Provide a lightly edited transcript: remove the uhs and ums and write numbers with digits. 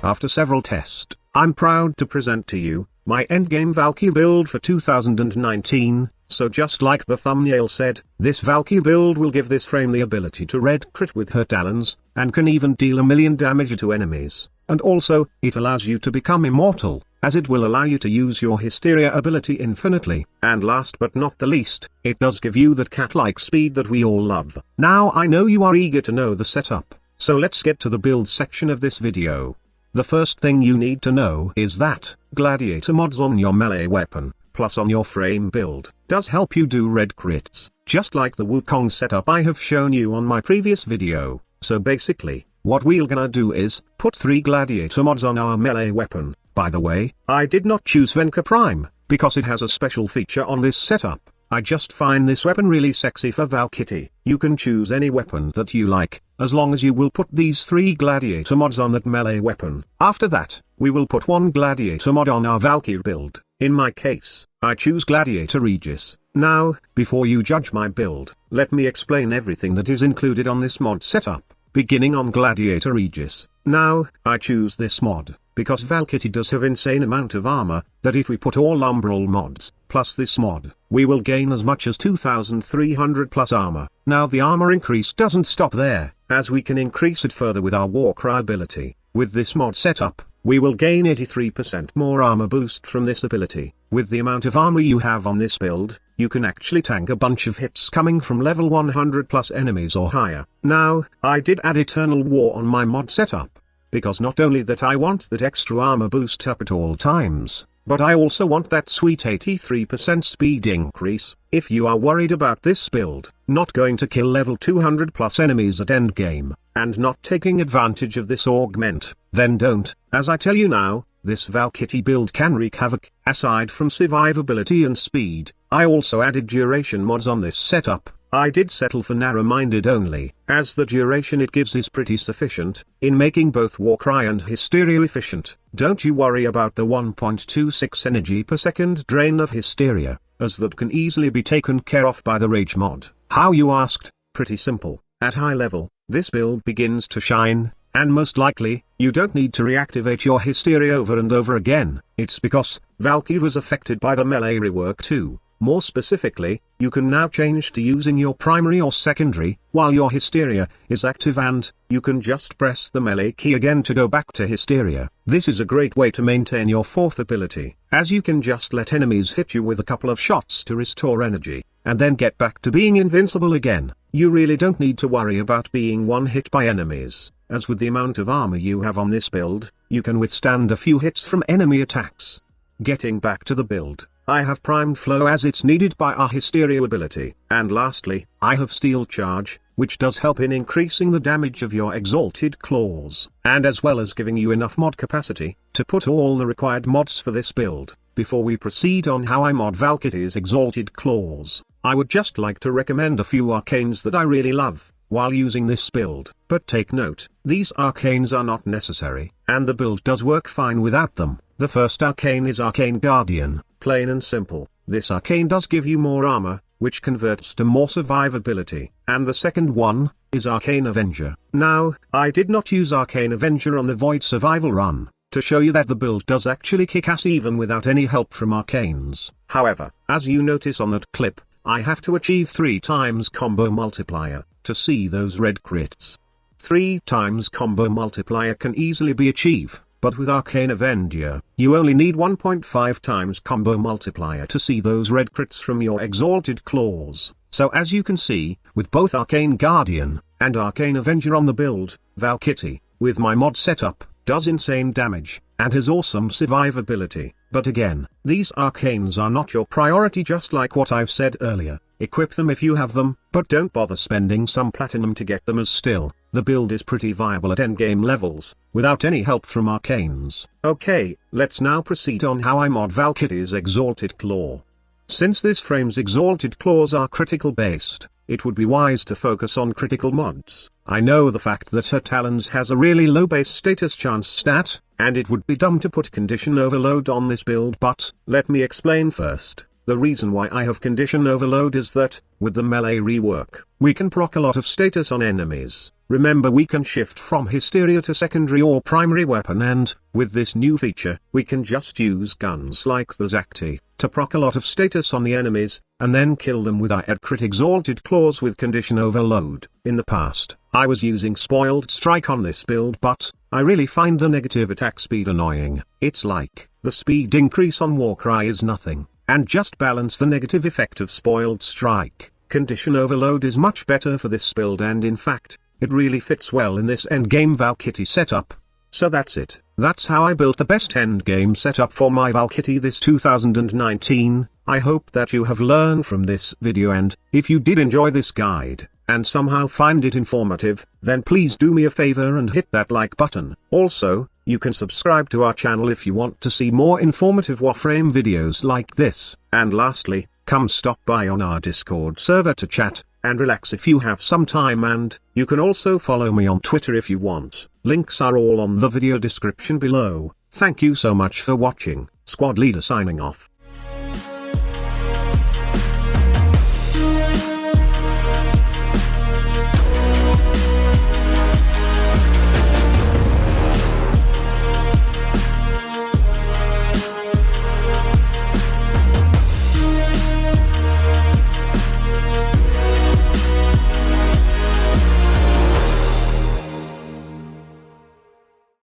After several tests, I'm proud to present to you my endgame Valkyr build for 2019, so just like the thumbnail said, this Valkyr build will give this frame the ability to red crit with her talons, and can even deal 1,000,000 damage to enemies, and also, it allows you to become immortal, as it will allow you to use your Hysteria ability infinitely, and last but not the least, it does give you that cat-like speed that we all love. Now I know you are eager to know the setup, so let's get to the build section of this video. The first thing you need to know is that, gladiator mods on your melee weapon, plus on your frame build, does help you do red crits, just like the Wukong setup I have shown you on my previous video. So basically, what we're gonna do is, put 3 gladiator mods on our melee weapon. By the way, I did not choose Valkyr Prime, because it has a special feature on this setup. I just find this weapon really sexy for Valkyr. You can choose any weapon that you like, as long as you will put these 3 gladiator mods on that melee weapon. After that, we will put 1 gladiator mod on our Valkyr build. In my case, I choose Gladiator Aegis. Now, before you judge my build, let me explain everything that is included on this mod setup, beginning on Gladiator Aegis. Now, I choose this mod, because Valkyr does have insane amount of armor, that if we put all umbral mods, plus this mod, we will gain as much as 2,300 plus armor. Now the armor increase doesn't stop there, as we can increase it further with our Warcry ability. With this mod setup, we will gain 83% more armor boost from this ability. With the amount of armor you have on this build, you can actually tank a bunch of hits coming from level 100 plus enemies or higher. Now, I did add Eternal War on my mod setup, because not only that I want that extra armor boost up at all times, but I also want that sweet 83% speed increase. If you are worried about this build, not going to kill level 200 plus enemies at endgame, and not taking advantage of this augment, then don't. As I tell you now, this Valkyr build can wreak havoc. Aside from survivability and speed, I also added duration mods on this setup. I did settle for narrow-minded only, as the duration it gives is pretty sufficient, in making both Warcry and Hysteria efficient. Don't you worry about the 1.26 energy per second drain of Hysteria, as that can easily be taken care of by the Rage mod. How, you asked? Pretty simple. At high level, this build begins to shine, and most likely, you don't need to reactivate your Hysteria over and over again. It's because Valkyr was affected by the melee rework too. More specifically, you can now change to using your primary or secondary, while your Hysteria is active, and you can just press the melee key again to go back to Hysteria. This is a great way to maintain your 4th ability, as you can just let enemies hit you with a couple of shots to restore energy, and then get back to being invincible again. You really don't need to worry about being one hit by enemies, as with the amount of armor you have on this build, you can withstand a few hits from enemy attacks. Getting back to the build, I have primed flow as it's needed by our Hysteria ability, and lastly, I have Steel Charge, which does help in increasing the damage of your Exalted claws, and as well as giving you enough mod capacity to put all the required mods for this build. Before we proceed on how I mod Valkyr's Exalted claws, I would just like to recommend a few arcanes that I really love while using this build. But take note, these arcanes are not necessary, and the build does work fine without them. The first arcane is Arcane Guardian, plain and simple. This arcane does give you more armor, which converts to more survivability. And the second one is Arcane Avenger. Now, I did not use Arcane Avenger on the Void Survival run, to show you that the build does actually kick ass even without any help from arcanes. However, as you notice on that clip, I have to achieve 3 times combo multiplier to see those red crits. 3 times combo multiplier can easily be achieved, but with Arcane Avenger, you only need 1.5 times combo multiplier to see those red crits from your Exalted claws. So as you can see, with both Arcane Guardian and Arcane Avenger on the build, Valkyr, with my mod setup, does insane damage, and has awesome survivability. But again, these arcanes are not your priority, just like what I've said earlier. Equip them if you have them, but don't bother spending some platinum to get them, as still, the build is pretty viable at endgame levels, without any help from arcanes. Okay, let's now proceed on how I mod Valkyr's Exalted Claw. Since this frame's Exalted Claws are critical based, it would be wise to focus on critical mods. I know the fact that her talons has a really low base status chance stat, and it would be dumb to put condition overload on this build, but let me explain first. The reason why I have condition overload is that, with the melee rework, we can proc a lot of status on enemies, Remember, we can shift from hysteria to secondary or primary weapon, and, with this new feature, we can just use guns like the Zakti, to proc a lot of status on the enemies, and then kill them with our crit exalted claws with condition overload. In the past, I was using spoiled strike on this build, but I really find the negative attack speed annoying. It's like, the speed increase on Warcry is nothing, and just balance the negative effect of spoiled strike. Condition overload is much better for this build, and in fact, it really fits well in this endgame Valkyrie setup. So that's it. That's how I built the best endgame setup for my Valkyrie this 2019. I hope that you have learned from this video, and if you did enjoy this guide, and somehow find it informative, then please do me a favor and hit that like button. Also, you can subscribe to our channel if you want to see more informative Warframe videos like this. And lastly, come stop by on our Discord server to chat and relax if you have some time, and you can also follow me on Twitter if you want. Links are all on the video description below. Thank you so much for watching. Squad Leader signing off.